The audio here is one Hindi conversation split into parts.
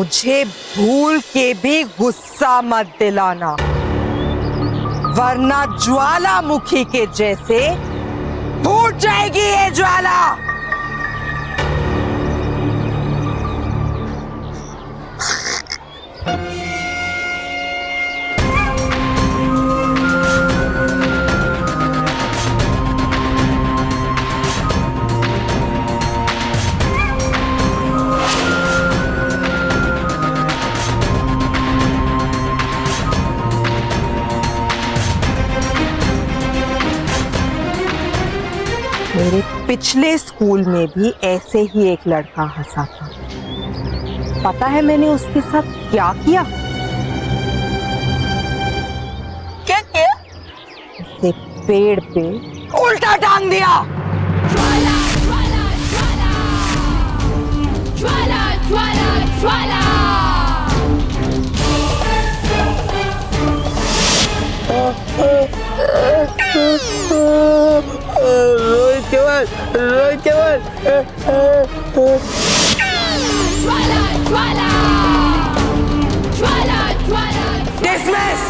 मुझे भूल के भी गुस्सा मत दिलाना, वरना ज्वालामुखी के जैसे फूट जाएगी ये ज्वाला। मेरे पिछले स्कूल में भी ऐसे ही एक लड़का हंसा था। पता है मैंने उसके साथ क्या किया? क्या किया? उसे पेड़ पे उल्टा टांग दिया। ज्वाला ज्वाला ज्वाला ज्वाला ज्वाला ज्वाला। रोहित ज्वाला ज्वाला ज्वाला ज्वाला। डिसमिस।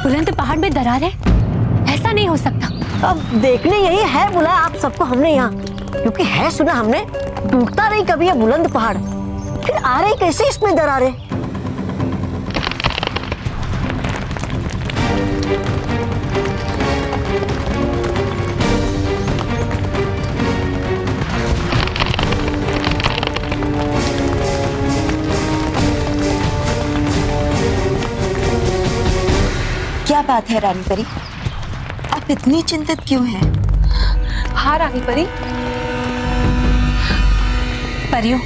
बुलंद पहाड़ में दरार है, ऐसा नहीं हो सकता। अब देखने यही है बुलाया आप सबको हमने यहाँ, क्योंकि है सुना हमने टूटता नहीं कभी ये बुलंद पहाड़, फिर आ रही कैसे इसमें दरारें? क्या बात है रानी परी, आप इतनी चिंतित क्यों हैं? हाँ रानी परी, परियों,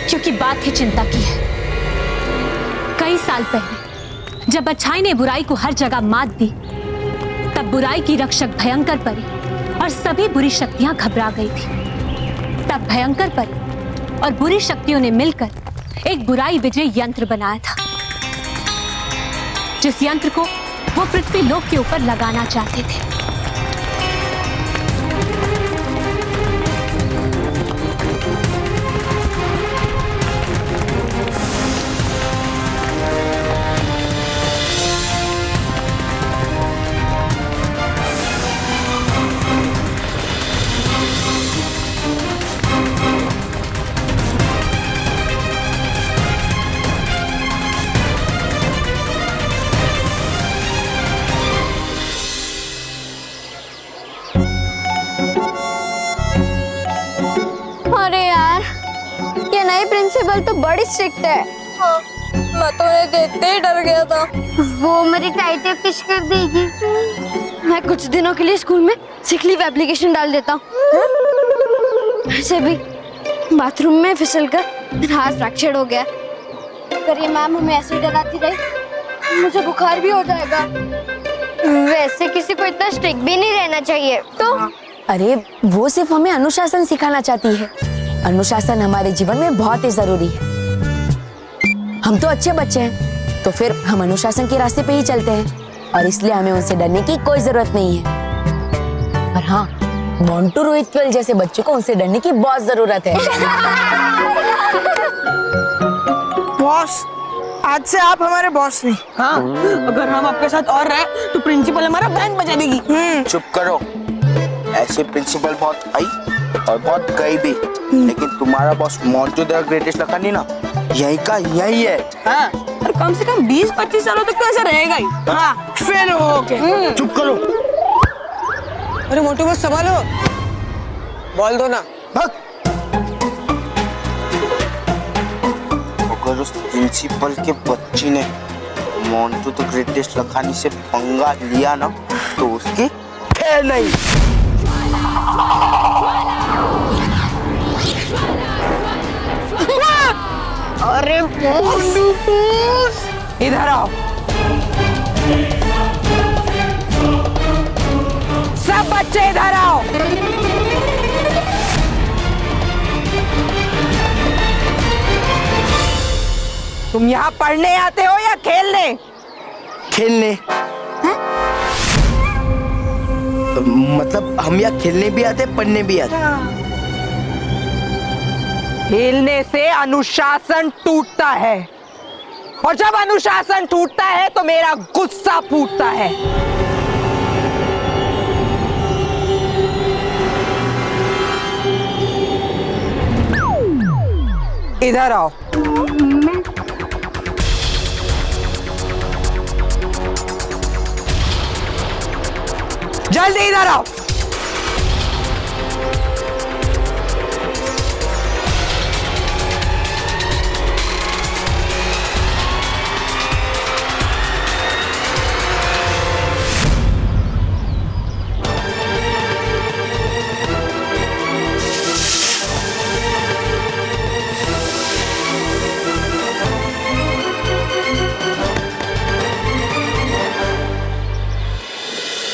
क्योंकि बात ही चिंता की है। कई साल पहले जब अच्छाई ने बुराई को हर जगह मात दी, तब बुराई की रक्षक भयंकर परी और सभी बुरी शक्तियां घबरा गई थी। तब भयंकर परी और बुरी शक्तियों ने मिलकर एक बुराई विजय यंत्र बनाया था, जिस यंत्र को वो पृथ्वी लोक के ऊपर लगाना चाहते थे। नई प्रिंसिपल तो बड़ी स्ट्रिक्ट है। हाँ, मैं तो ये देखते ही डर गया था। वो मेरी टाइटें फिश कर देगी। मैं कुछ दिनों के लिए स्कूल में सिक लीव एप्लीकेशन डाल देता हूँ। ऐसे भी बाथरूम में फिसलकर मेरा हाथ फ्रैक्चर हो गया। अगर ये मैम हमें ऐसे डराती रही, मुझे बुखार भी हो जाएगा। वैसे किसी को इतना स्ट्रिक्ट भी नहीं रहना चाहिए। तो अरे वो सिर्फ हमें अनुशासन सिखाना चाहती है। अनुशासन हमारे जीवन में बहुत ही जरूरी है। हम तो अच्छे बच्चे हैं, तो फिर हम अनुशासन के रास्ते पे ही चलते हैं और इसलिए हमें उनसे डरने की कोई जरूरत नहीं है। पर हाँ, मोंटू रोहित जैसे बच्चों को उनसे डरने की बहुत जरूरत है। बॉस, आज से आप हमारे बॉस नहीं। हाँ, अगर हम आपके साथ और रहे तो प्रिंसिपल हमारा बैंड बजा देगी। चुप करो। ऐसे प्रिंसिपल बहुत आई और बहुत गई भी, लेकिन तुम्हारा बॉस मोंटू द ग्रेटेस्ट लखा नहीं ना, यही का यही है। हाँ, और कम से कम 20-25 सालों तक तो ऐसा रहेगा ही। हाँ, फिर ओके। चुप करो। अरे मोटू बस संभालो, बोल दो ना। भाग। अगर उस प्रिंसिपल के बच्ची ने मोंटू द ग्रेटेस्ट लखानी से पंगा लिया ना, तो उसकी खैर नहीं। अरे इधर आओ। सब बच्चे इधर आओ। तुम यहाँ पढ़ने आते हो या खेलने? खेलने। मतलब हम यहाँ खेलने भी आते, पढ़ने भी आते। खेलने से अनुशासन टूटता है, और जब अनुशासन टूटता है तो मेरा गुस्सा फूटता है। इधर आओ। जल्दी इधर आओ।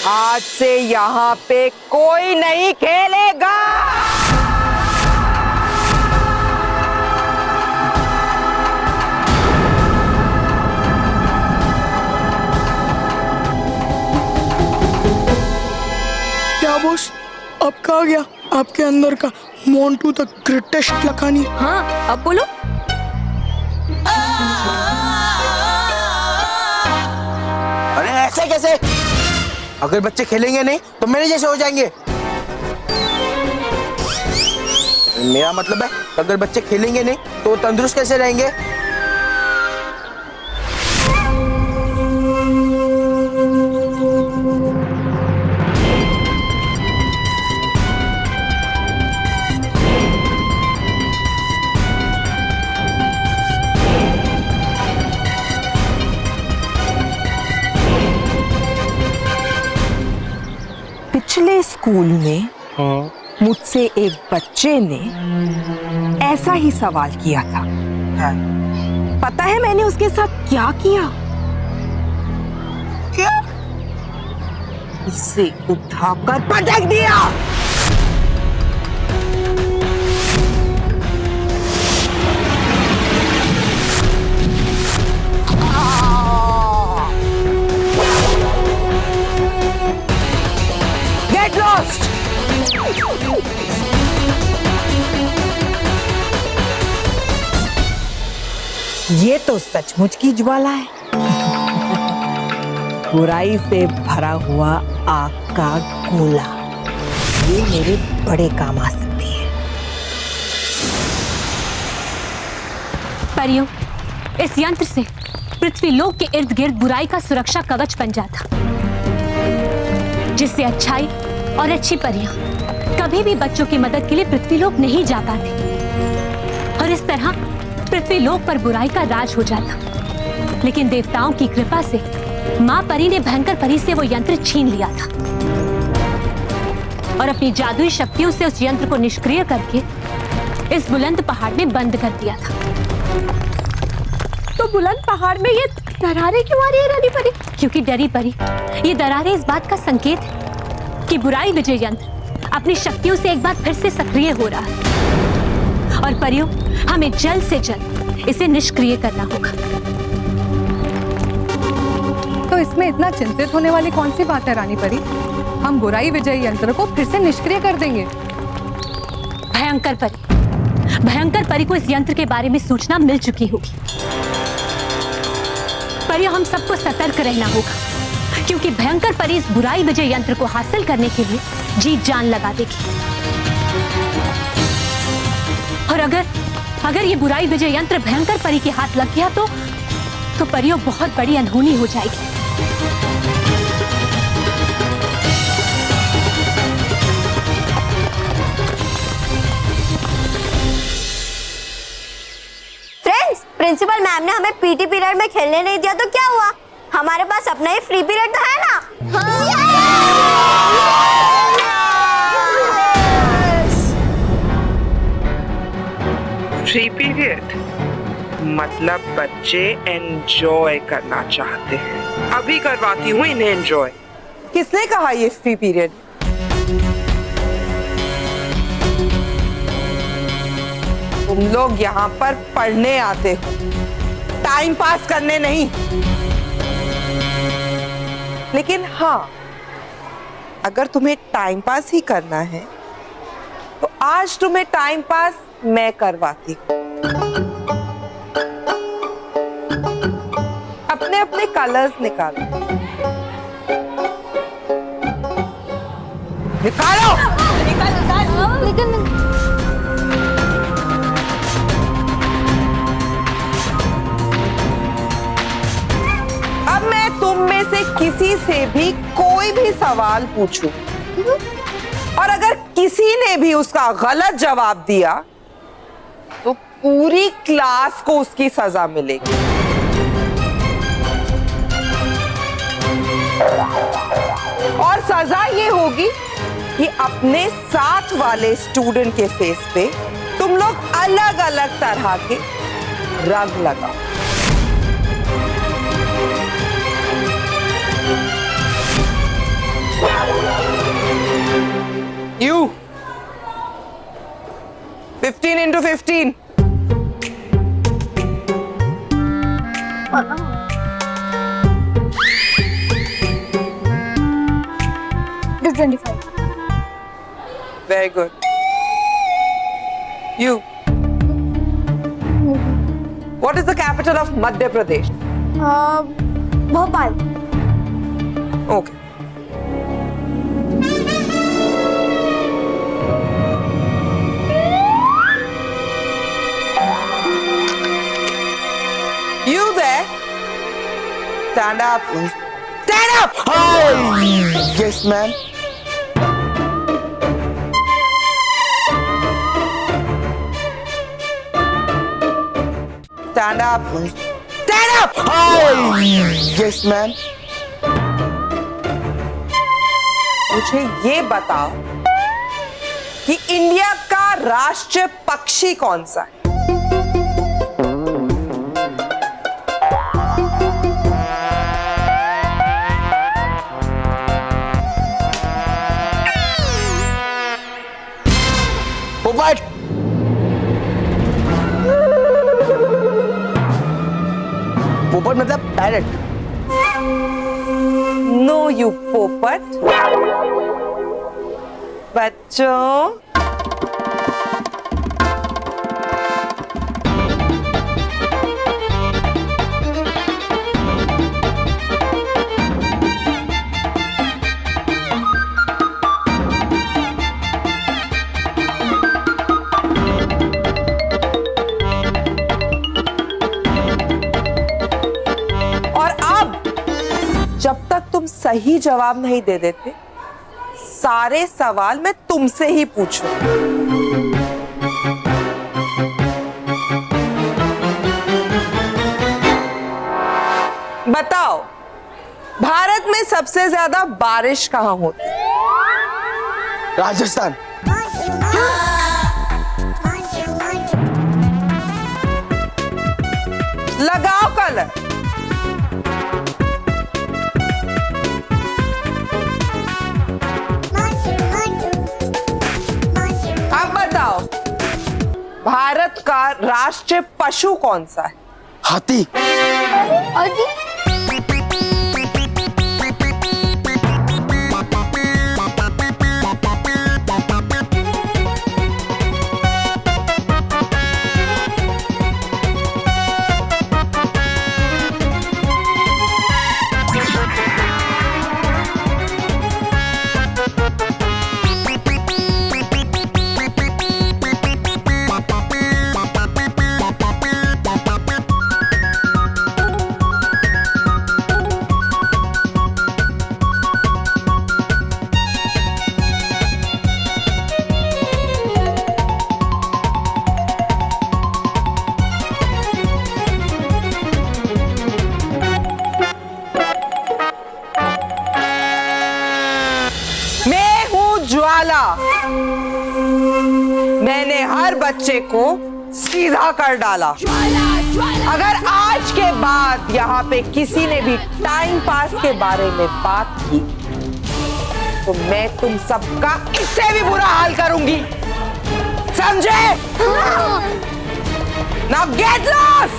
आज से यहाँ पे कोई नहीं खेलेगा। क्या बॉस, अब कहा गया आपके अंदर का मोंटू द ग्रेटेस्ट लखानी? हाँ, अब बोलो। अरे ऐसे कैसे? अगर बच्चे खेलेंगे नहीं तो मेरे जैसे हो जाएंगे। मेरा मतलब है अगर बच्चे खेलेंगे नहीं तो वो तंदुरुस्त कैसे रहेंगे? पिछले स्कूल में मुझसे एक बच्चे ने ऐसा ही सवाल किया था। पता है मैंने उसके साथ क्या किया? क्या? उसे उठाकर पटक दिया। Get lost! ये तो सचमुच की ज्वाला है। बुराई से भरा हुआ आग का गोला। ये मेरे बड़े काम आ सकती है। परियों, इस यंत्र से पृथ्वीलोक के इर्द गिर्द बुराई का सुरक्षा कवच बन जाता, जिससे अच्छाई और अच्छी परियां कभी भी बच्चों की मदद के लिए पृथ्वीलोक नहीं जा पाती, और इस तरह पृथ्वीलोक पर बुराई का राज हो जाता। लेकिन देवताओं की कृपा से मां परी ने भयंकर परी से वो यंत्र छीन लिया था, और अपनी जादुई शक्तियों से उस यंत्र को निष्क्रिय करके इस बुलंद पहाड़ में बंद कर दिया था। तो बुलंद पहाड़ में ये दरारें क्यों आ रही है रानी परी? क्योंकि डरी परी, ये दरारें इस बात का संकेत है कि बुराई विजय यंत्र अपनी शक्तियों से एक बार फिर से सक्रिय हो रहा है, और परियों, हमें जल्द से जल्द इसे निष्क्रिय करना होगा। तो इसमें इतना चिंतित होने वाली कौन सी बात है रानी परी? हम बुराई विजय यंत्र को फिर से निष्क्रिय कर देंगे। भयंकर परी को इस यंत्र के बारे में सूचना मिल चुकी होगी। परियों, हम सबको सतर्क रहना होगा, क्योंकि भयंकर परी इस बुराई विजय यंत्र को हासिल करने के लिए जी जान लगा देगी। और अगर ये बुराई विजय यंत्र भयंकर परी के हाथ लग गया तो परियों, बहुत बड़ी अनहोनी हो जाएगी। फ्रेंड्स, प्रिंसिपल मैम ने हमें पीटी पीरियड में खेलने नहीं दिया तो क्या हुआ? हमारे पास अपना ही फ्री पीरियड तो है ना? Free period? मतलब बच्चे एंजॉय करना चाहते हैं। अभी करवाती हूँ इन्हें एंजॉय। किसने कहा ये फ्री पीरियड? तुम लोग यहाँ पर पढ़ने आते हो, टाइम पास करने नहीं। लेकिन हाँ, अगर तुम्हें टाइम पास ही करना है तो आज तुम्हें टाइम पास मैं करवाती हूँ। अपने अपने कलर्स निकालो। निकालो। अब मैं तुम में से किसी से भी कोई भी सवाल पूछूं और अगर किसी ने भी उसका गलत जवाब दिया तो पूरी क्लास को उसकी सजा मिलेगी। और सजा ये होगी कि अपने साथ वाले स्टूडेंट के फेस पे तुम लोग अलग अलग तरह के रंग लगाओ। You 15 into 15. Do 25. Very good. You. What is the capital of Madhya Pradesh? Bhopal. Okay. You there? Stand up. Stand up! Hi! Yes, ma'am. Stand up. Stand up! Hi! Yes, ma'am. मुझे ये बताओ कि इंडिया का राष्ट्रीय पक्षी कौन सा है? पोपट। पोपट मतलब डायरेक्ट। नो यू पोपट। बच्चों, जब तक तुम सही जवाब नहीं दे देते, सारे सवाल मैं तुमसे ही पूछूं। बताओ, भारत में सबसे ज्यादा बारिश कहाँ होती है? राजस्थान। लगाओ कलर। भारत का राष्ट्रीय पशु कौन सा है? हाथी। ज्वाला। मैंने हर बच्चे को सीधा कर डाला। ज्वाला अगर आज के बाद यहाँ पे किसी ने भी टाइम पास के बारे में बात की तो मैं तुम सबका इससे भी बुरा हाल करूंगी, समझे? Now get lost!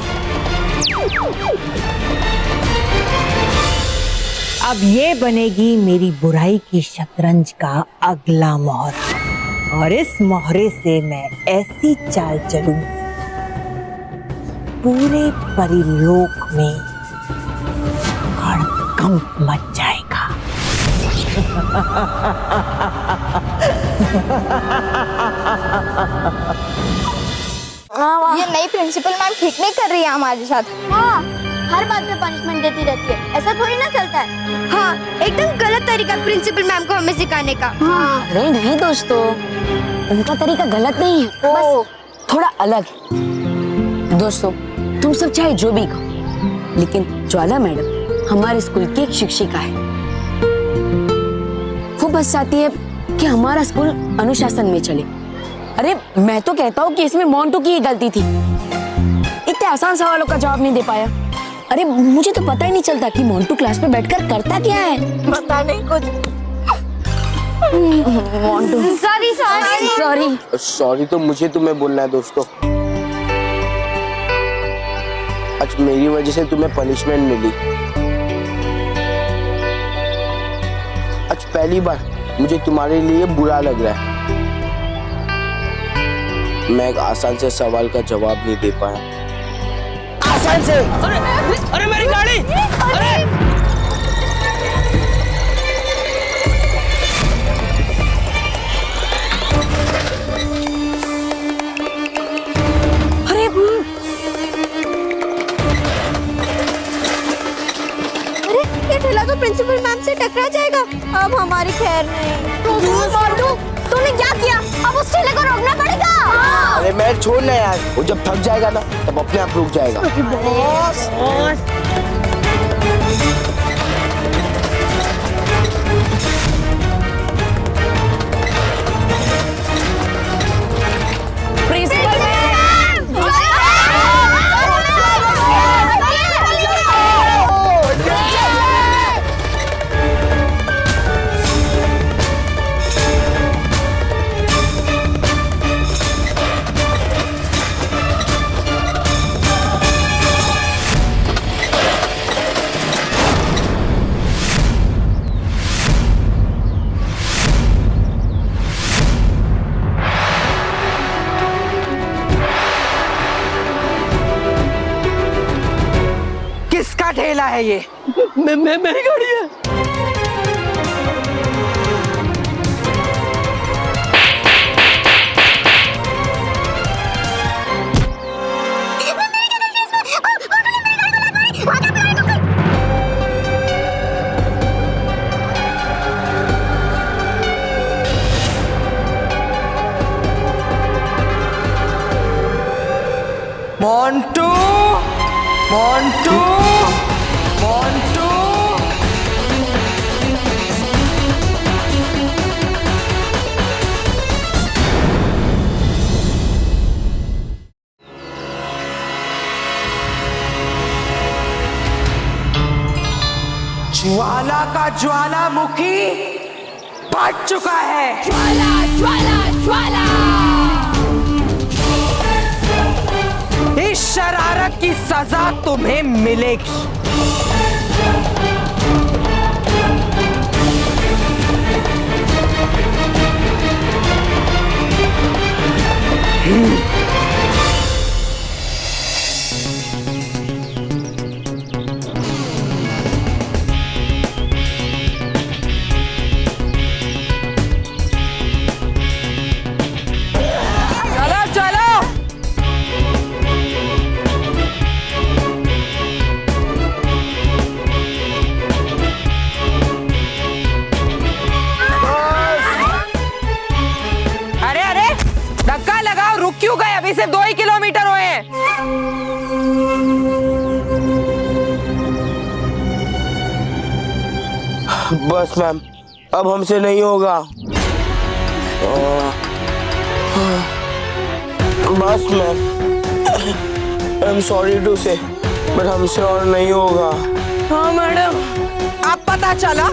अब ये बनेगी मेरी बुराई की शतरंज का अगला मोहरा, और इस मोहरे से मैं ऐसी चाल चलूंगी पूरे परिलोक में हड़कंप मच जाएगा। ये नई प्रिंसिपल मैम ठीक नहीं कर रही है हमारे साथ। हाँ, हर बात पे पनिशमेंट देती रहती है, ऐसा थोड़ी ना चलता है। हाँ, एकदम गलत तरीका प्रिंसिपल मैम को हमें सिखाने का। हाँ। अरे नहीं दोस्तों, उनका तरीका गलत नहीं है, बस थोड़ा अलग है। दोस्तों, तुम सब चाहे जो भी कहो, लेकिन ज्वाला मैडम हमारे स्कूल की एक शिक्षिका है। वो बस चाहती है कि हमारा स्कूल अनुशासन में चले। अरे मैं तो कहता हूँ कि इसमें मोंटू की ही गलती थी, इतने आसान सवालों का जवाब नहीं दे पाया। अरे मुझे तो पता ही नहीं चलता कि मोंटू क्लास में बैठकर करता क्या है। पता नहीं कुछ। मोंटू सॉरी तो मुझे तुम्हें बोलना है दोस्तों। आज मेरी वजह से तुम्हें पनिशमेंट मिली। आज पहली बार मुझे तुम्हारे लिए बुरा लग रहा है। मैं एक आसान से सवाल का जवाब नहीं दे पाया। आसान से। अरे मेरी गाड़ी! अरे ये ठेला तो प्रिंसिपल मैम से टकरा जाएगा। अब हमारी खैर नहीं। मोंटू, तूने क्या किया? अब उस ठेले को रोकना पड़ेगा। अरे मैं छोड़ना यार, वो जब थक जाएगा ना तब अपने आप रुक जाएगा। बॉस किसका ठेला है ये? मेरी गाड़ी है। मोंटू, मोंटू, मोंटू। ज्वाला का ज्वालामुखी फट चुका है। ज्वाला ज्वाला ज्वाला इस शरारत की सजा तुम्हें मिलेगी। क्यों गए? अभी सिर्फ 2 ही किलोमीटर हुए हैं। बस मैम, अब हमसे नहीं होगा। बस ma'am, I am sorry to say, but हमसे और नहीं होगा। हाँ मैडम। अब पता चला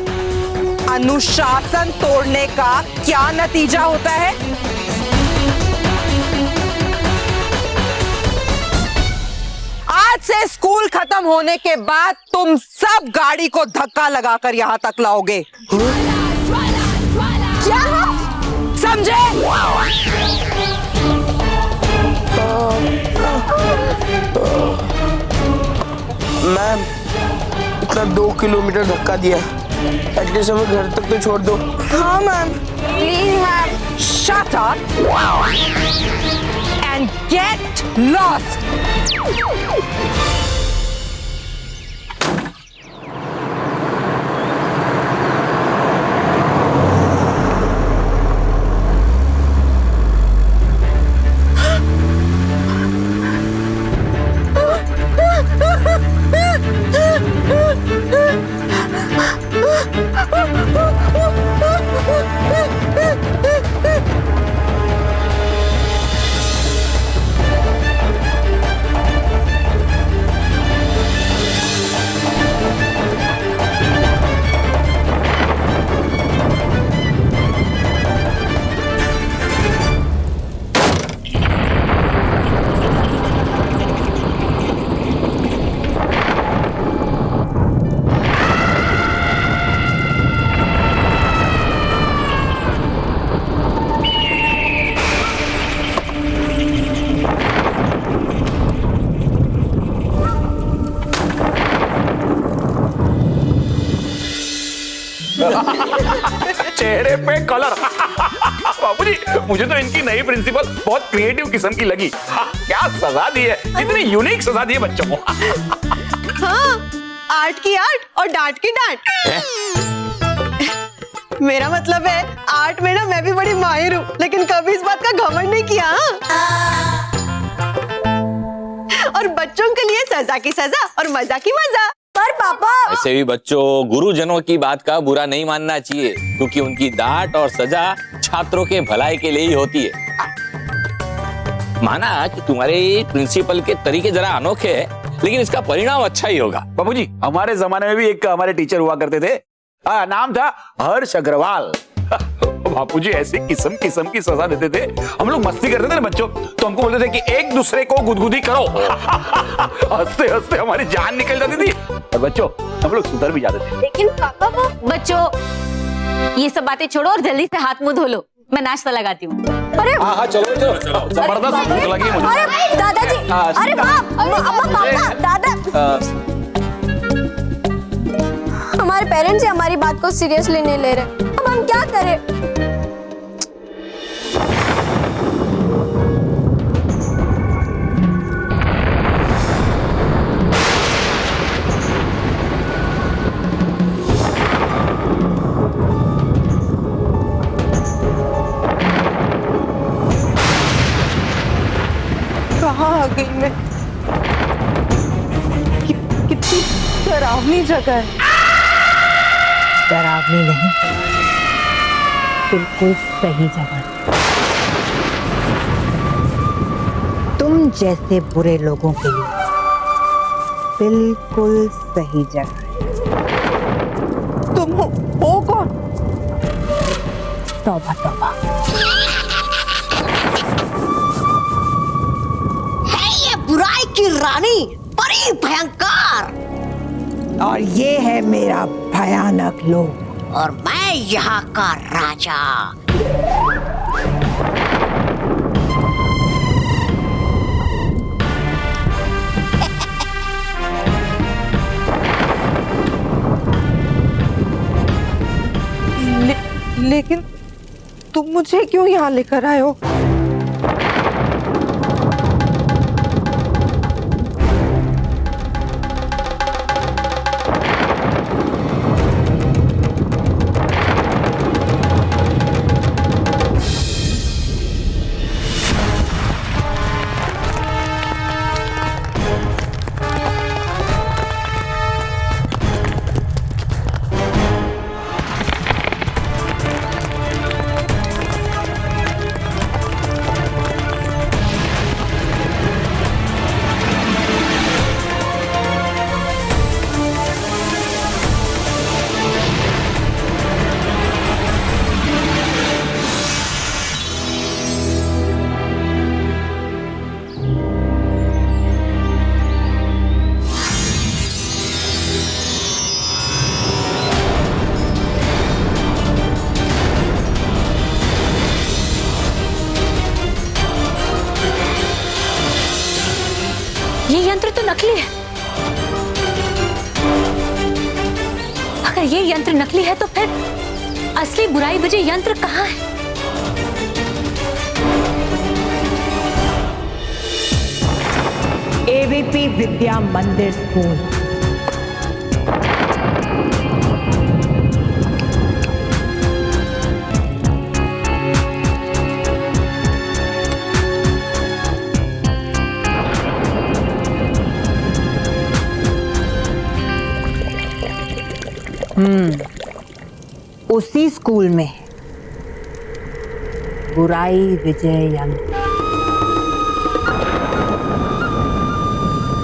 अनुशासन तोड़ने का क्या नतीजा होता है। आज से स्कूल खत्म होने के बाद तुम सब गाड़ी को धक्का लगाकर यहाँ तक लाओगे। क्या समझे? मैम इतना 2 किलोमीटर धक्का दिया, एटलीस्ट हमें घर तक तो छोड़ दो। हाँ ma'am. Please ma'am, shut up and get lost. चेहरे पे कलर। बाबूजी, मुझे तो इनकी नई प्रिंसिपल बहुत क्रिएटिव किस्म की लगी। क्या सजा दी है, इतनी यूनिक सजा दी है बच्चों को। हाँ, आर्ट की आर्ट और डांट की डांट। मेरा मतलब है आर्ट में ना मैं भी बड़ी माहिर हूँ, लेकिन कभी इस बात का घमंड नहीं किया। और बच्चों के लिए सजा की सजा और मजा की मजा। पर पापा, ऐसे भी बच्चों, गुरुजनों की बात का बुरा नहीं मानना चाहिए, क्योंकि उनकी डांट और सजा छात्रों के भलाई के लिए ही होती है। माना कि तुम्हारे प्रिंसिपल के तरीके जरा अनोखे हैं, लेकिन इसका परिणाम अच्छा ही होगा। बाबूजी, हमारे जमाने में भी एक हमारे टीचर हुआ करते थे, नाम था हर्ष अग्रवाल। बापूजी ऐसे किस्म किस्म की सजा देते थे। हम लोग मस्ती करते थे ना बच्चों, तो हमको बोलते थे कि एक दूसरे को गुदगुदी करो। हंसते हंसते हमारी जान निकल जाती थी, और बच्चों हम लोग सुधर भी जाते थे। लेकिन पापा वो बच्चों, ये सब बातें छोड़ो और जल्दी से हाथ मुंह धो लो, मैं नाश्ता लगाती हूँ। अरे हाँ चलो चलो, जबरदस्त भूख लगी मुझे। अरे दादाजी, अरे पापा, दादा, हमारे पेरेंट्स हमारी बात को सीरियसली नहीं ले रहे, अब हम क्या करें? कहाँ आ गई मैं? कितनी डरावनी जगह है। डरावनी नहीं, बिल्कुल सही जगह। तुम जैसे बुरे लोगों के लिए बिल्कुल सही जगह। तुम हो कौन? तौबा तौबा। है ये बुराई की रानी, बड़ी भयंकर। और ये है मेरा भयानक लोग, और मैं यहाँ का राजा। लेकिन तुम मुझे क्यों यहाँ लेकर आए हो? नकली है। अगर ये यंत्र नकली है तो फिर असली बुराई विजय यंत्र कहाँ है? एबीपी विद्या मंदिर स्कूल। उसी स्कूल में बुराई विजय यंत्र,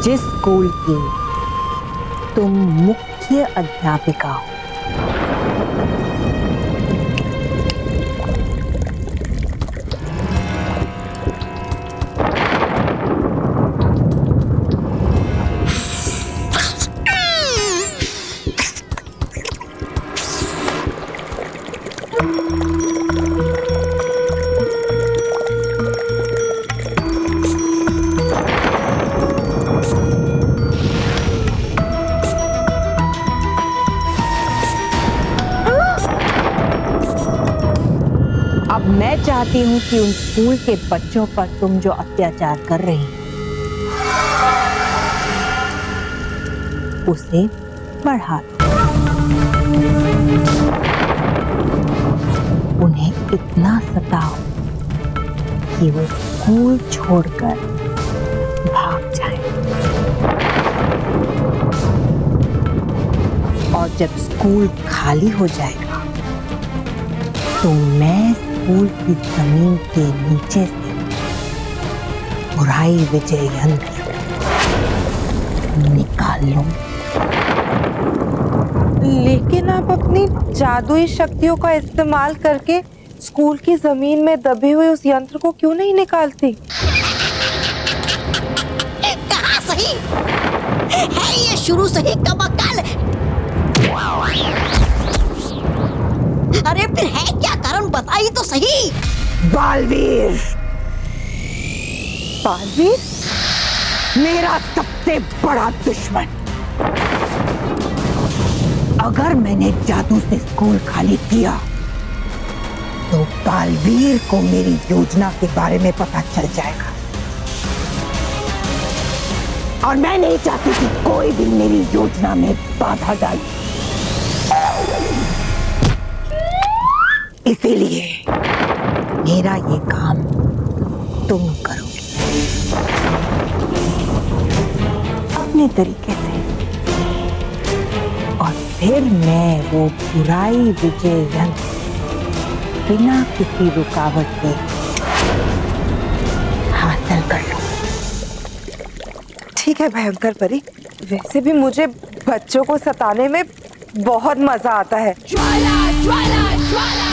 जिस स्कूल की तुम मुख्य अध्यापिका हो। अब मैं चाहती हूँ कि उन स्कूल के बच्चों पर तुम जो अत्याचार कर रही हो उसे बढ़ा दो। उन्हें इतना सताओ कि वो स्कूल छोड़कर भाग जाए। और जब स्कूल खाली हो जाएगा तो मैं स्कूल की जमीन के नीचे से बुराई विजय यंत्र निकाल लूं। लेकिन आप अपनी जादुई शक्तियों का इस्तेमाल करके स्कूल की जमीन में दबे हुए उस यंत्र को क्यों नहीं निकालती? कहाँ सही है ये शुरू से ही कमाल। अरे फिर है क्या कारण, बताइए तो सही। बालवीर, बालवीर मेरा सबसे बड़ा दुश्मन। अगर मैंने जादू से स्कूल खाली किया तो बालवीर को मेरी योजना के बारे में पता चल जाएगा और मैं नहीं चाहती कि कोई भी मेरी योजना में बाधा डाले। इसीलिए मेरा ये काम तुम करोगे अपने तरीके से, और फिर मैं वो बुराई विजय यंत्र बिना किसी रुकावट के हासिल कर लूं। ठीक है भयंकर परी, वैसे भी मुझे बच्चों को सताने में बहुत मजा आता है। ज्वाला ज्वाला ज्वाला।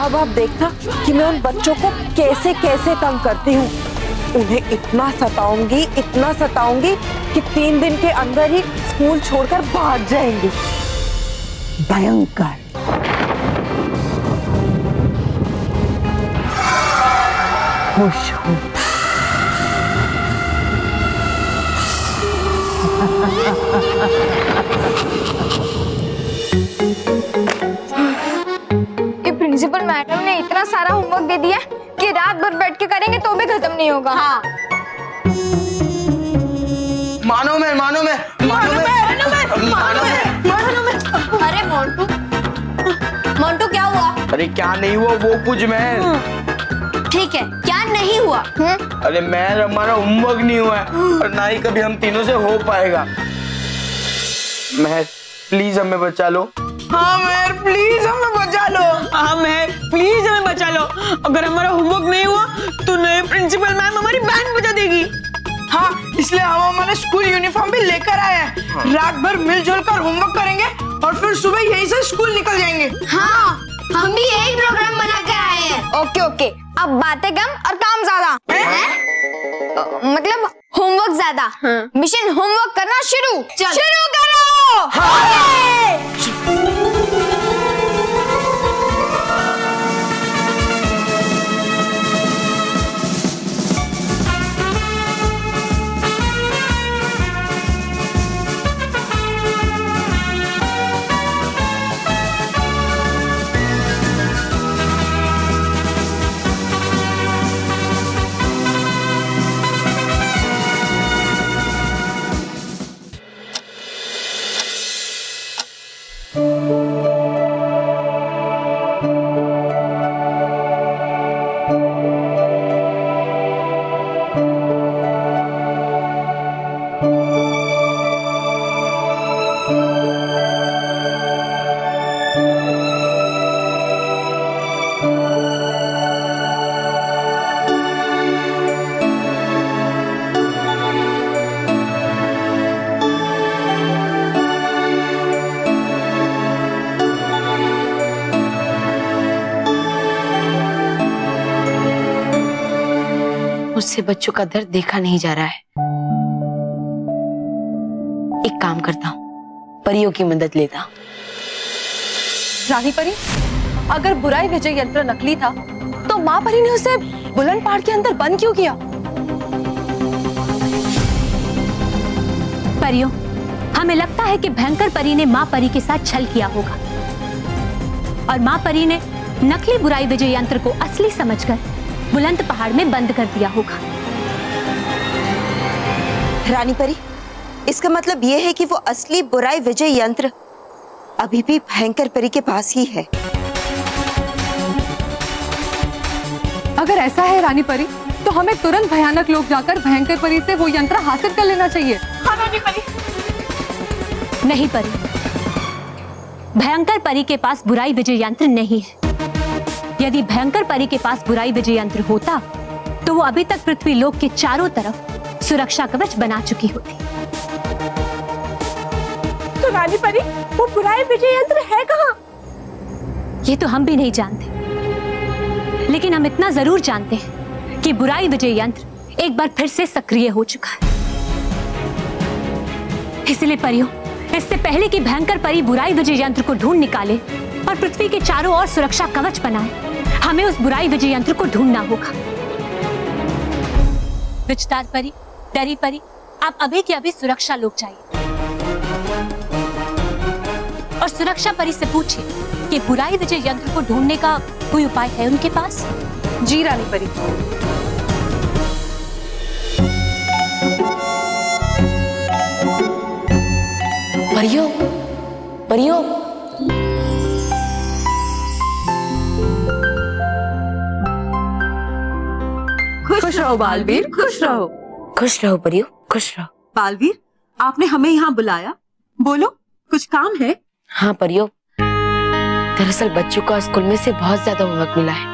अब आप देखना कि मैं उन बच्चों को कैसे कैसे तंग करती हूँ। उन्हें इतना सताऊंगी कि 3 दिन के अंदर ही स्कूल छोड़कर भाग जाएंगे। भयंकर, खुश हूँ। ये प्रिंसिपल मैडम ने इतना सारा होमवर्क दे दिया कि रात भर बैठ के करेंगे तो भी खत्म नहीं होगा। हाँ। मानो मैं अरे मोंटू, मोंटू क्या हुआ? अरे क्या नहीं हुआ वो पूछ मैं। ठीक है, क्या नहीं हुआ? अरे मैं हमारा होमवर्क नहीं हुआ है और ना ही कभी हम तीनों से हो पाएगा। महर प्लीज हमें बचा लो। हाँ महर प्लीज हमें बचा लो। हाँ महर प्लीज हमें बचा लो। अगर हमारा होमवर्क नहीं हुआ तो नए प्रिंसिपल मैम हमारी बैंड बजा देगी। हाँ इसलिए हम हमारे स्कूल यूनिफॉर्म भी लेकर आए हैं। रात भर मिलजुल कर होमवर्क करेंगे और फिर सुबह यहीं से स्कूल निकल जाएंगे। हाँ हम भी यही प्रोग्राम बना कर आए हैं। ओके ओके, अब बातें कम और काम ज्यादा। मतलब होमवर्क ज्यादा। मिशन होमवर्क करना शुरू करो। मुझसे बच्चों का दर्द देखा नहीं जा रहा है। एक काम करता हूँ, परियों की मदद लेता हूँ। रानी परी, अगर बुराई विजय यंत्र नकली था तो माँ परी ने उसे बुलंद पहाड़ के अंदर बंद क्यों किया? परियों, हमें लगता है कि भयंकर परी ने माँ परी के साथ छल किया होगा और माँ परी ने नकली बुराई विजय यंत्र को असली समझकर बुलंद पहाड़ में बंद कर दिया होगा। रानी परी, इसका मतलब यह है कि वो असली बुराई विजय यंत्र अभी भी भयंकर परी के पास ही है। अगर ऐसा है रानी परी, तो हमें तुरंत भयानक लोग जाकर भयंकर परी से वो यंत्र हासिल कर लेना चाहिए। हाँ रानी परी। नहीं परी, भयंकर परी के पास बुराई विजय यंत्र नहीं है। यदि भयंकर परी के पास बुराई विजय यंत्र होता तो वो अभी तक पृथ्वी लोक के चारों तरफ सुरक्षा कवच बना चुकी होती। तो रानी परी, वो बुराई विजय यंत्र है कहाँ? ये तो हम भी नहीं जानते, लेकिन हम इतना जरूर जानते हैं कि बुराई विजय यंत्र एक बार फिर से सक्रिय हो चुका है। इसलिए परियों, इससे पहले कि भयंकर परी बुराई विजय यंत्र को ढूंढ निकाले और पृथ्वी के चारों ओर सुरक्षा कवच बनाए, हमें उस बुराई विजय यंत्र को ढूंढना होगा। विचतार परी, डरी परी, आप अभी के अभी सुरक्षा लोक जाइए और सुरक्षा परी से पूछिए कि बुराई विजय यंत्र को ढूंढने का कोई उपाय है उनके पास। जी रानी परी। परियों, परियों, खुश रहो बालवीर, खुश रहो। खुश रहो परियों, खुश रहो। बालवीर, आपने हमें यहाँ बुलाया, बोलो कुछ काम है? हाँ परियों, दरअसल बच्चों को स्कूल में से बहुत ज्यादा होमवर्क मिला है।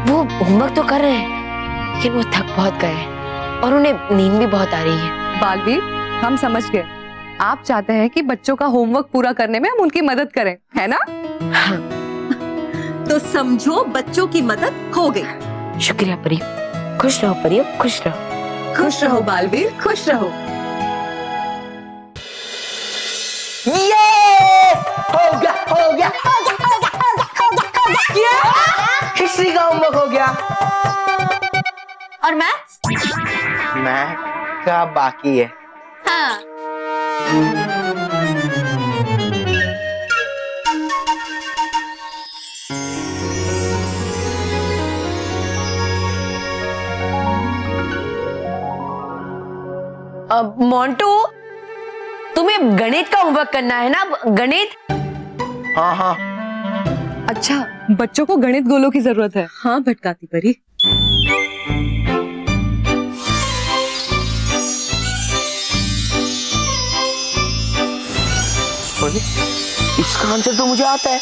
वो होमवर्क तो कर रहे हैं, लेकिन वो थक बहुत गए हैं और उन्हें नींद भी बहुत आ रही है। बालवीर, हम समझ गए, आप चाहते हैं कि बच्चों का होमवर्क पूरा करने में हम उनकी मदद करें, है ना? हाँ। तो समझो बच्चों की मदद हो गई। शुक्रिया परियों। खुश रहो परियों, खुश रहो। खुश रहो बालवीर, खुश रहो। ये हो गया, हो गया, हो गया, हो गया, हो गया, हो गया, हो गया। हिस्ट्री का होमवर्क हो गया। और मैथ्स? मैथ का बाकी है। हाँ। मोंटू, तुम्हें गणित का होमवर्क करना है ना? गणित? हाँ हाँ। अच्छा, बच्चों को गणित गोलों की जरूरत है। हाँ भटकाती परी। इसका आंसर तो मुझे आता है।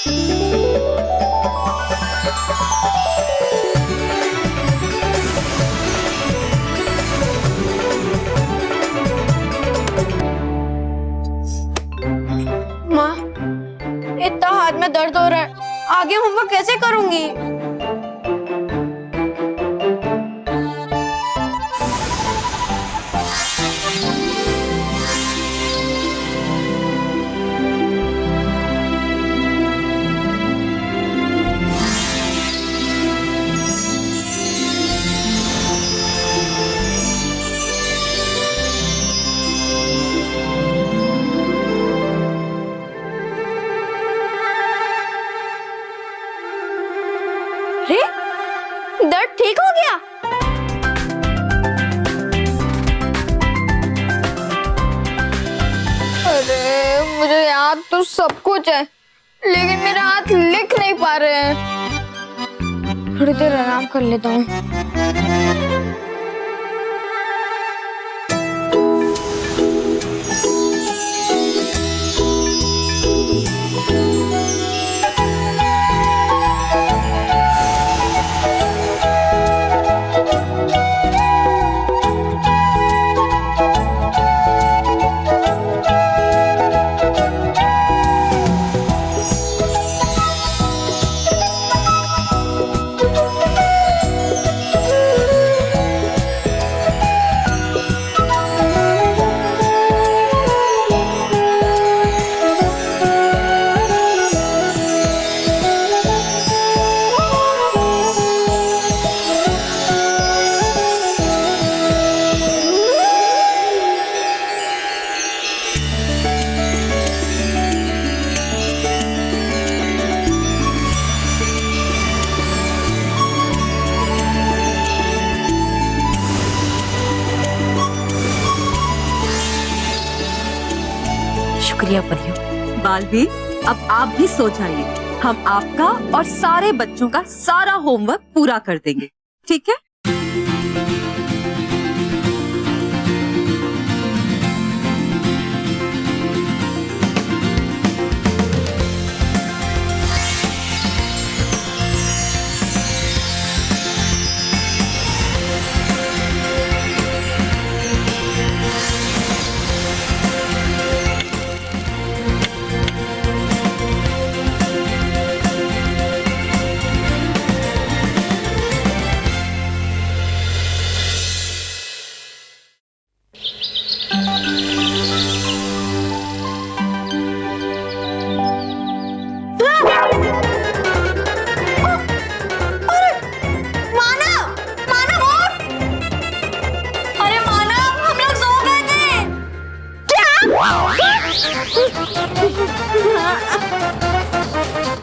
माँ, इतना हाथ में दर्द हो रहा है, आगे होमवर्क कैसे करूंगी? अरे, दर्द ठीक हो गया? अरे, मुझे याद तो सब कुछ है, लेकिन मेरे हाथ लिख नहीं पा रहे हैं। थोड़ी देर आराम कर लेता हूँ। शुक्रिया परियों। बालवीर, अब आप भी सो जाइए। हम आपका और सारे बच्चों का सारा होमवर्क पूरा कर देंगे, ठीक है?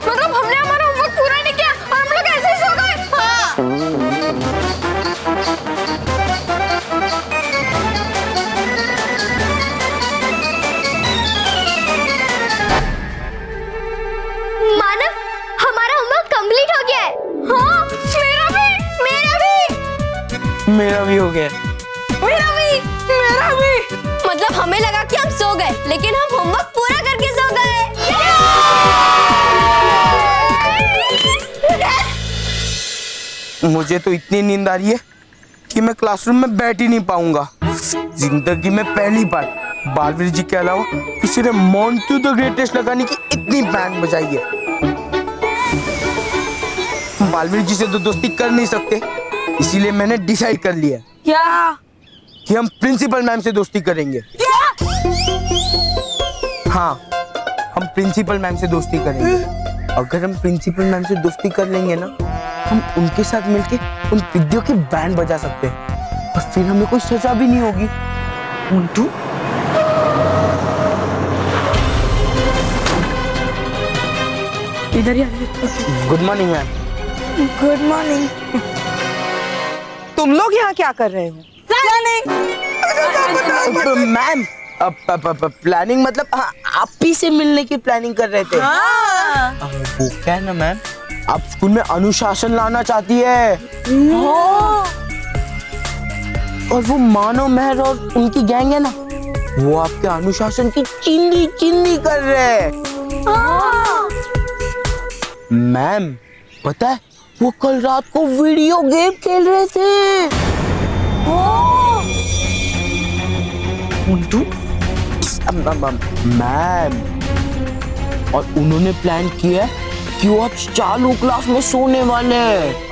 मतलब हमने हमारा होमवर्क पूरा नहीं किया और हम लोग ऐसे ही सो गए। मानव, हमारा होमवर्क कंप्लीट हो गया है। हाँ, मेरा भी। मेरा भी हो गया। मेरा भी। मतलब हमें लगा कि हम सो गए, लेकिन हम होमवर्क पूरा करके सो गए। मुझे तो इतनी नींद आ रही है कि मैं क्लासरूम में बैठ ही नहीं पाऊंगा। जिंदगी में पहली बार बालवीर जी के अलावा किसी ने मोंटू द ग्रेटेस्ट लगाने की इतनी बैंड बजाई है। बालवीर जी से तो दोस्ती कर नहीं सकते, इसीलिए मैंने डिसाइड कर लिया क्या? कि हम प्रिंसिपल मैम से दोस्ती करेंगे। हाँ, हम प्रिंसिपल मैम से दोस्ती करेंगे। अगर हम प्रिंसिपल मैम से दोस्ती कर लेंगे ना, हम उनके साथ मिलके उन विद्यों की बैंड बजा सकते हैं और फिर हमें कोई सजा भी नहीं होगी। मोंटू, इधर ही आइए। Good morning ma'am. Good morning. तुम लोग यहाँ क्या कर रहे हो? मैम, प्लानिंग मतलब आप ही से मिलने की प्लानिंग कर रहे थे। वो क्या है ना मैम, आप स्कूल में अनुशासन लाना चाहती है। और वो मानो मेहर और उनकी गैंग है ना, वो आपके अनुशासन की चिंदी चिंदी कर रहे हैं। मैम, पता है वो कल रात को वीडियो गेम खेल रहे थे। मैम, और उन्होंने प्लान किया कि वो आज चालू क्लास में सोने वाले हैं।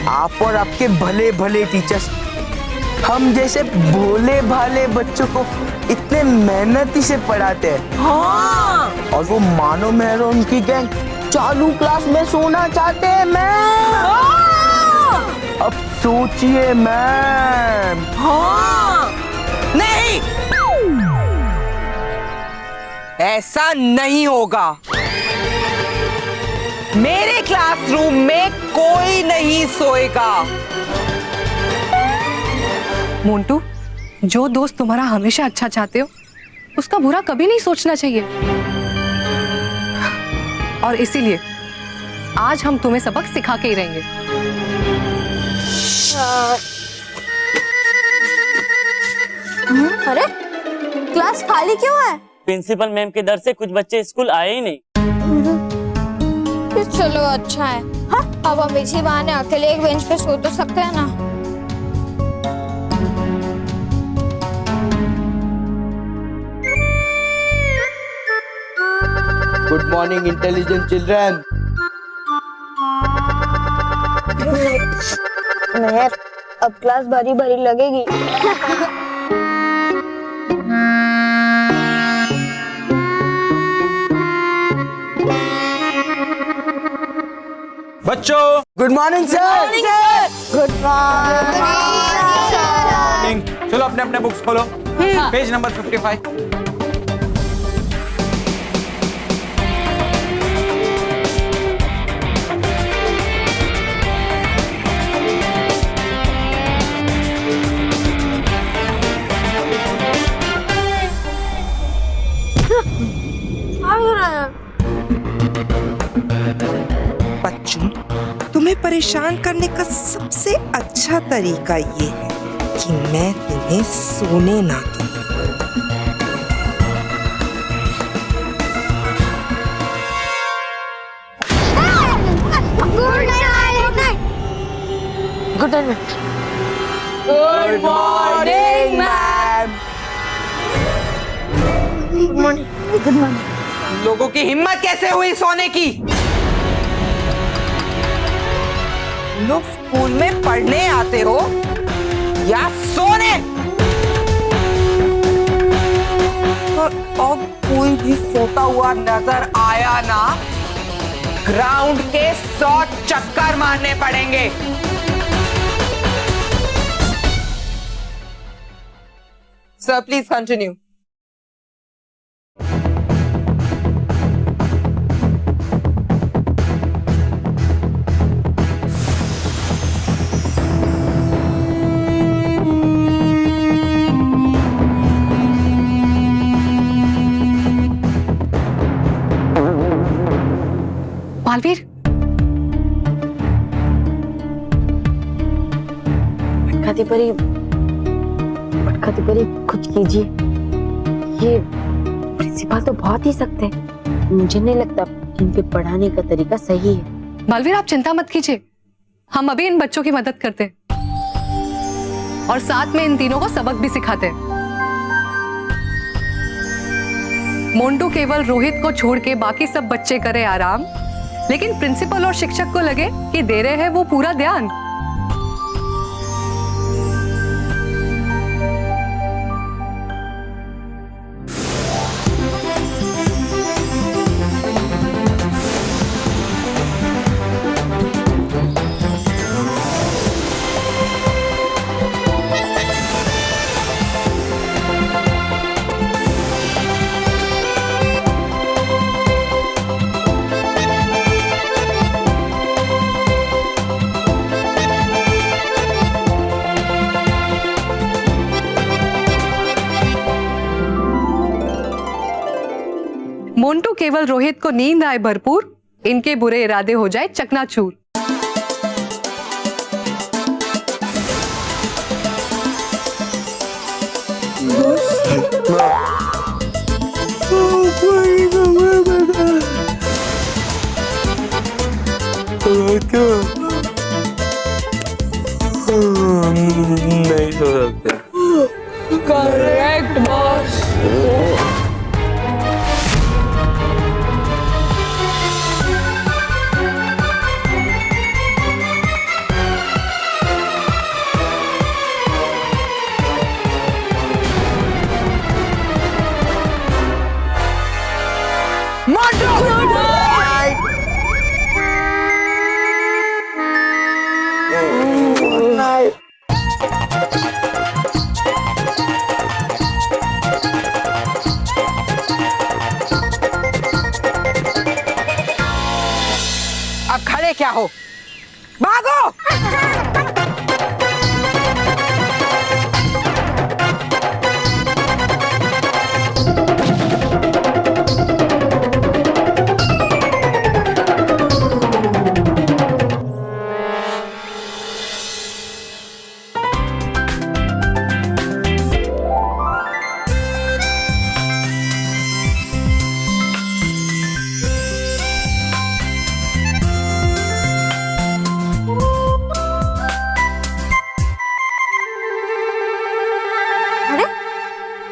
आप और आपके भले भले टीचर्स हम जैसे भोले भाले बच्चों को इतने मेहनती से पढ़ाते हैं। और वो मानो मेहर और उनकी गैंग चालू क्लास में सोना चाहते हैं मैम। अब सोचिए मैम। नहीं, ऐसा नहीं होगा। मेरे क्लासरूम में कोई नहीं सोएगा। मोंटू, जो दोस्त तुम्हारा हमेशा अच्छा चाहते हो, उसका बुरा कभी नहीं सोचना चाहिए। और इसीलिए आज हम तुम्हें सबक सिखा के ही रहेंगे। अरे, क्लास खाली क्यों है? प्रिंसिपल मैम के डर से कुछ बच्चे स्कूल आए ही नहीं। चलो अच्छा है। हाँ? अब हम इसी बहाने अकेले एक बेंच पे सो तो सकते हैं ना। Good morning intelligent children. Mehar, अब क्लास भरी भरी लगेगी। बच्चों, good morning sir. Good morning. चलो अपने अपने बुक्स खोलो। Page number 55। तुम्हें परेशान करने का सबसे अच्छा तरीका ये है कि मैं तुम्हें सोने ना दूं। Good night. Good morning ma'am. Good morning. लोगों की हिम्मत कैसे हुई सोने की? लोग स्कूल में पढ़ने आते हो या सोने? और अब कोई भी सोता हुआ नजर आया ना, ग्राउंड के 100 चक्कर मारने पड़ेंगे। Sir please continue. बालवीर, मटकाती परी, मटकाती परी कुछ कीजिए। ये प्रिंसिपल तो बहुत ही सख्त है। मुझे नहीं लगता कि इनके पढ़ाने का तरीका सही है। बालवीर आप चिंता मत कीजिए, हम अभी इन बच्चों की मदद करते हैं और साथ में इन तीनों को सबक भी सिखाते हैं। मोंटू केवल रोहित को छोड़ के बाकी सब बच्चे करे आराम, लेकिन प्रिंसिपल और शिक्षक को लगे कि दे रहे हैं वो पूरा ध्यान। मोंटू केवल रोहित को नींद आए भरपूर, इनके बुरे इरादे हो जाए चकनाचूर। नहीं सो सकते। Correct boss. अब खड़े क्या हो, भागो।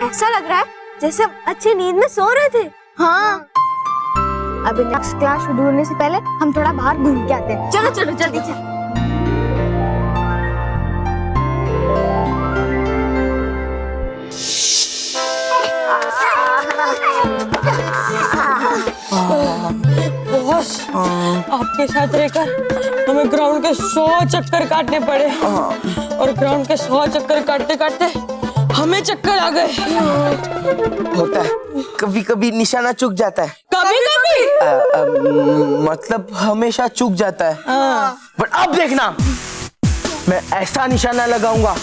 ऐसा लग रहा है जैसे हम अच्छी नींद में सो रहे थे। हाँ, अभी नेक्स्ट क्लास शुरू होने से पहले हम थोड़ा बाहर घूम के आते हैं। चलो चलो जल्दी चलो। बॉस, आपके साथ रहकर हमें ग्राउंड के 100 चक्कर काटने पड़े और ग्राउंड के 100 चक्कर काटते काटते हमें चक्कर आ गए। होता है, कभी कभी निशाना चूक जाता है। कभी कभी मतलब हमेशा चूक जाता है। बट अब देखना, मैं ऐसा निशाना लगाऊंगा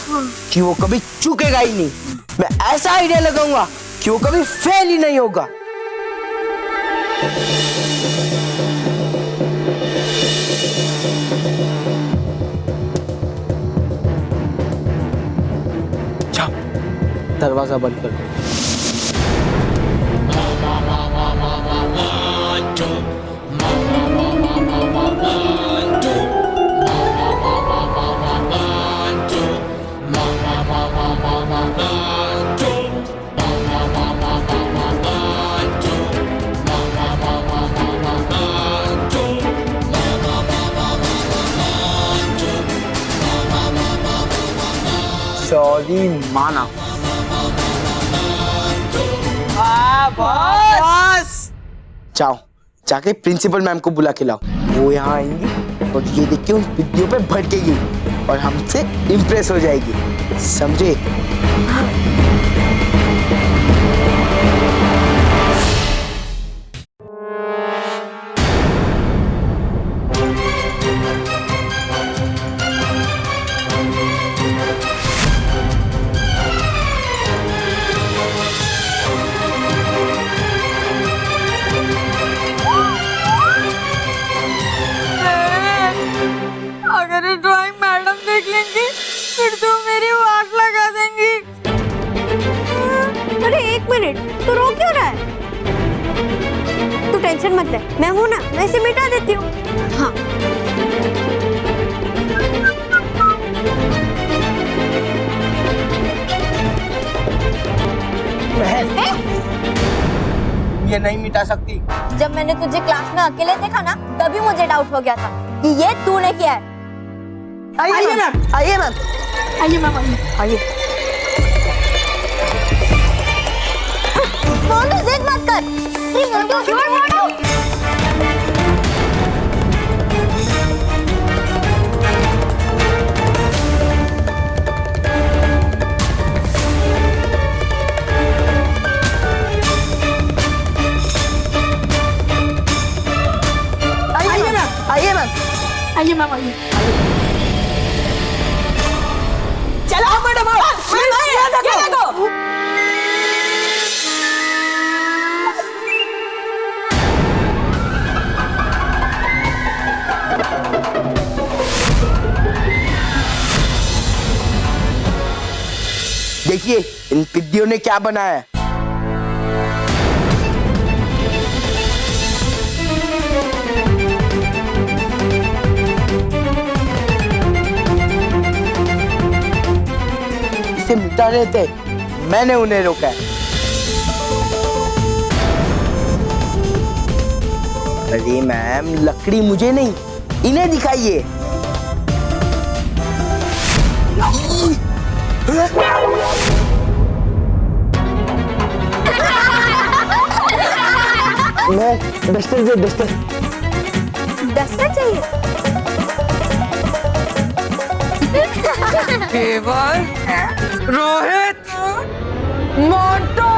कि वो कभी चूकेगा ही नहीं। मैं ऐसा आइडिया लगाऊंगा कि वो कभी फेल ही नहीं होगा। दरवाजा बंद कर दो। सॉरी माना। बॉस। जाओ जाके प्रिंसिपल मैम को बुला के लाओ, वो यहाँ आएंगी और ये देख के उन वीडियो पे भड़केगी और हमसे इम्प्रेस हो जाएगी, समझे? अगर ये ड्राइंग मैडम देख लेंगी फिर तो मेरी वाट लगा देंगी। अरे एक मिनट, तू रो क्यों रहा है? तू टेंशन मत ले, मैं हूं ना, मैं इसे मिटा देती हूँ। हाँ ये नहीं मिटा सकती। जब मैंने तुझे क्लास में अकेले देखा ना, तभी मुझे डाउट हो गया था कि ये तूने किया है। आइए मैम, आइए मैम, आइए मैम, आइए। मोंटू जिद मत कर। मोंटू आइए मैम, आइए मैम, आइए। चलो मैडम, ये देखो। देखिए इन पिद्दियों ने क्या बनाया है। इसे मिटा रहे थे, मैंने उन्हें रोका है। अरे मैम, लकड़ी मुझे नहीं, इन्हें दिखाइए। मैं डस्टर दे, डस्टर। डस्टर चाहिए? केवल, रोहित, मोंटू।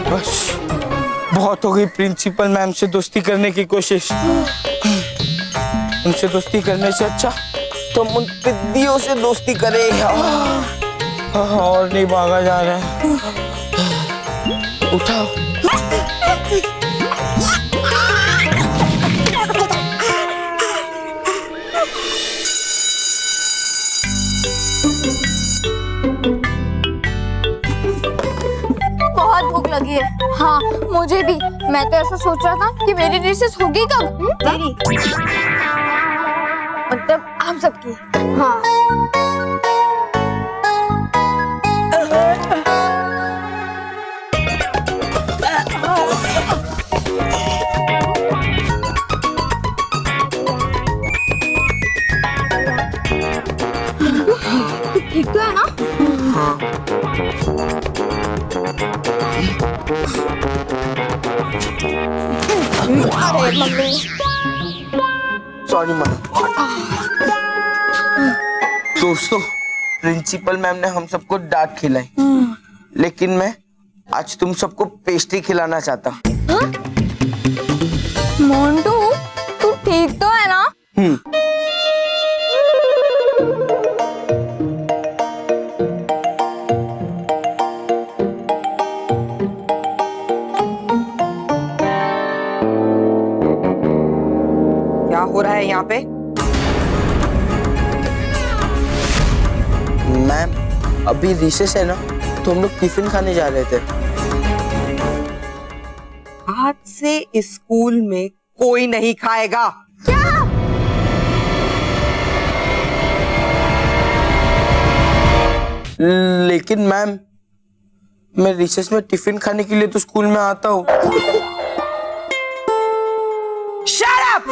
बस बहुत हो गई प्रिंसिपल मैम से दोस्ती करने की कोशिश। उनसे दोस्ती करने से अच्छा तो उन पिद्दियों से दोस्ती करे। और नहीं भागा जा रहा है। उठाओ। बहुत भूख लगी है। हाँ मुझे भी। मैं तो ऐसा सोच रहा था कि मेरी रिसेस होगी कब? तेरी मतलब हम सबकी। हाँ ठीक तो है ना? हाँ। अरे मम्मी। Sorry ma'am. दोस्तों, प्रिंसिपल मैम ने हम सबको डांट खिलाई, लेकिन मैं आज तुम सबको पेस्ट्री खिलाना चाहता। मोंटू, तू ठीक तो है ना? रहा है यहाँ पे? मैम, अभी रिसेस है ना, तो हम लोग टिफिन खाने जा रहे थे। आज से इस स्कूल में कोई नहीं खाएगा। क्या? लेकिन मैम, मैं रिसेस में टिफिन खाने के लिए तो स्कूल में आता हूँ। Shut up!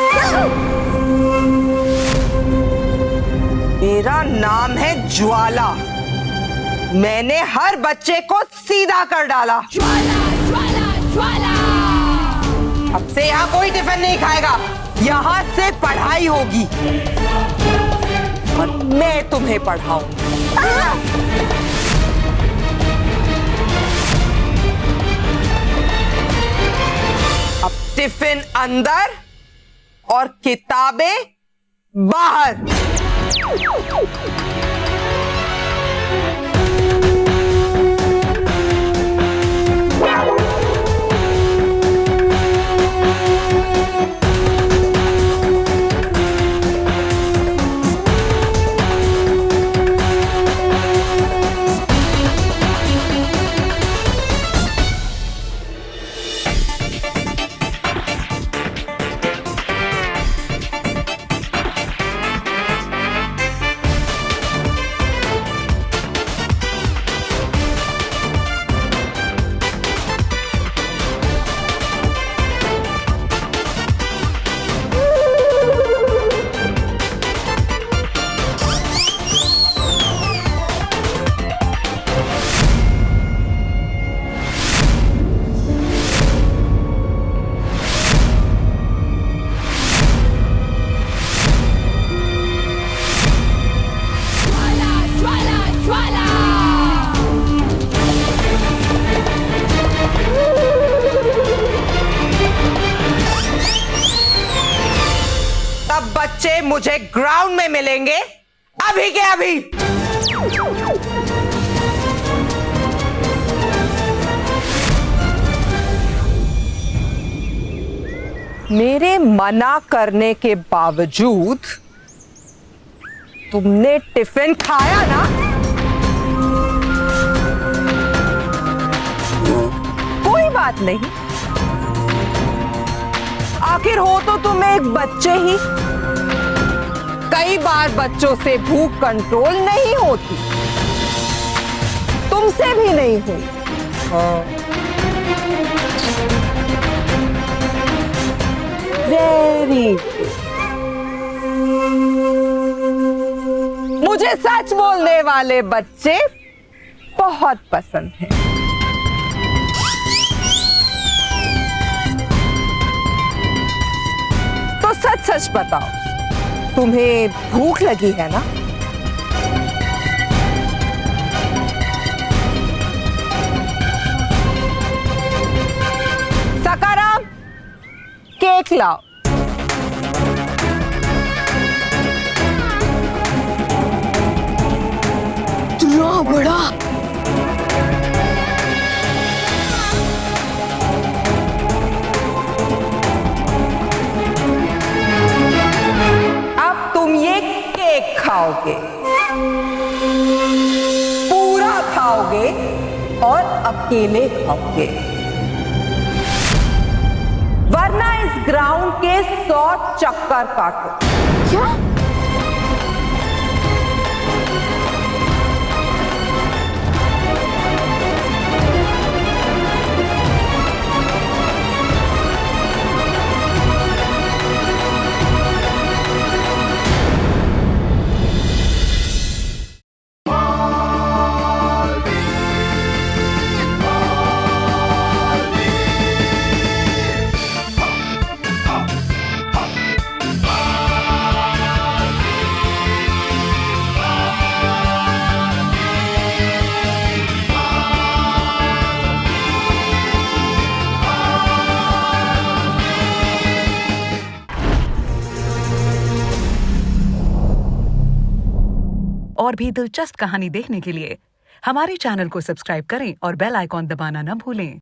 मेरा नाम है ज्वाला। मैंने हर बच्चे को सीधा कर डाला। ज्वाला ज्वाला ज्वाला। अब से यहाँ कोई टिफिन नहीं खाएगा। यहाँ से पढ़ाई होगी और मैं तुम्हें पढ़ाऊंगी। अब टिफिन अंदर और किताबें बाहर। बच्चे मुझे ग्राउंड में मिलेंगे अभी के अभी। मेरे मना करने के बावजूद तुमने टिफिन खाया ना? कोई बात नहीं, आखिर हो तो तुम एक बच्चे ही। कई बार बच्चों से भूख कंट्रोल नहीं होती, तुमसे भी नहीं हुई। Very good. मुझे सच बोलने वाले बच्चे बहुत पसंद हैं। तो सच सच बताओ, तुम्हें भूख लगी है ना? सकाराम, केक लाओ। इतना बड़ा। अब तुम ये केक खाओगे, पूरा खाओगे और अकेले खाओगे, वरना इस ग्राउंड के 100 चक्कर काटो। क्या? और भी दिलचस्प कहानी देखने के लिए हमारे चैनल को सब्सक्राइब करें और बेल आइकॉन दबाना न भूलें।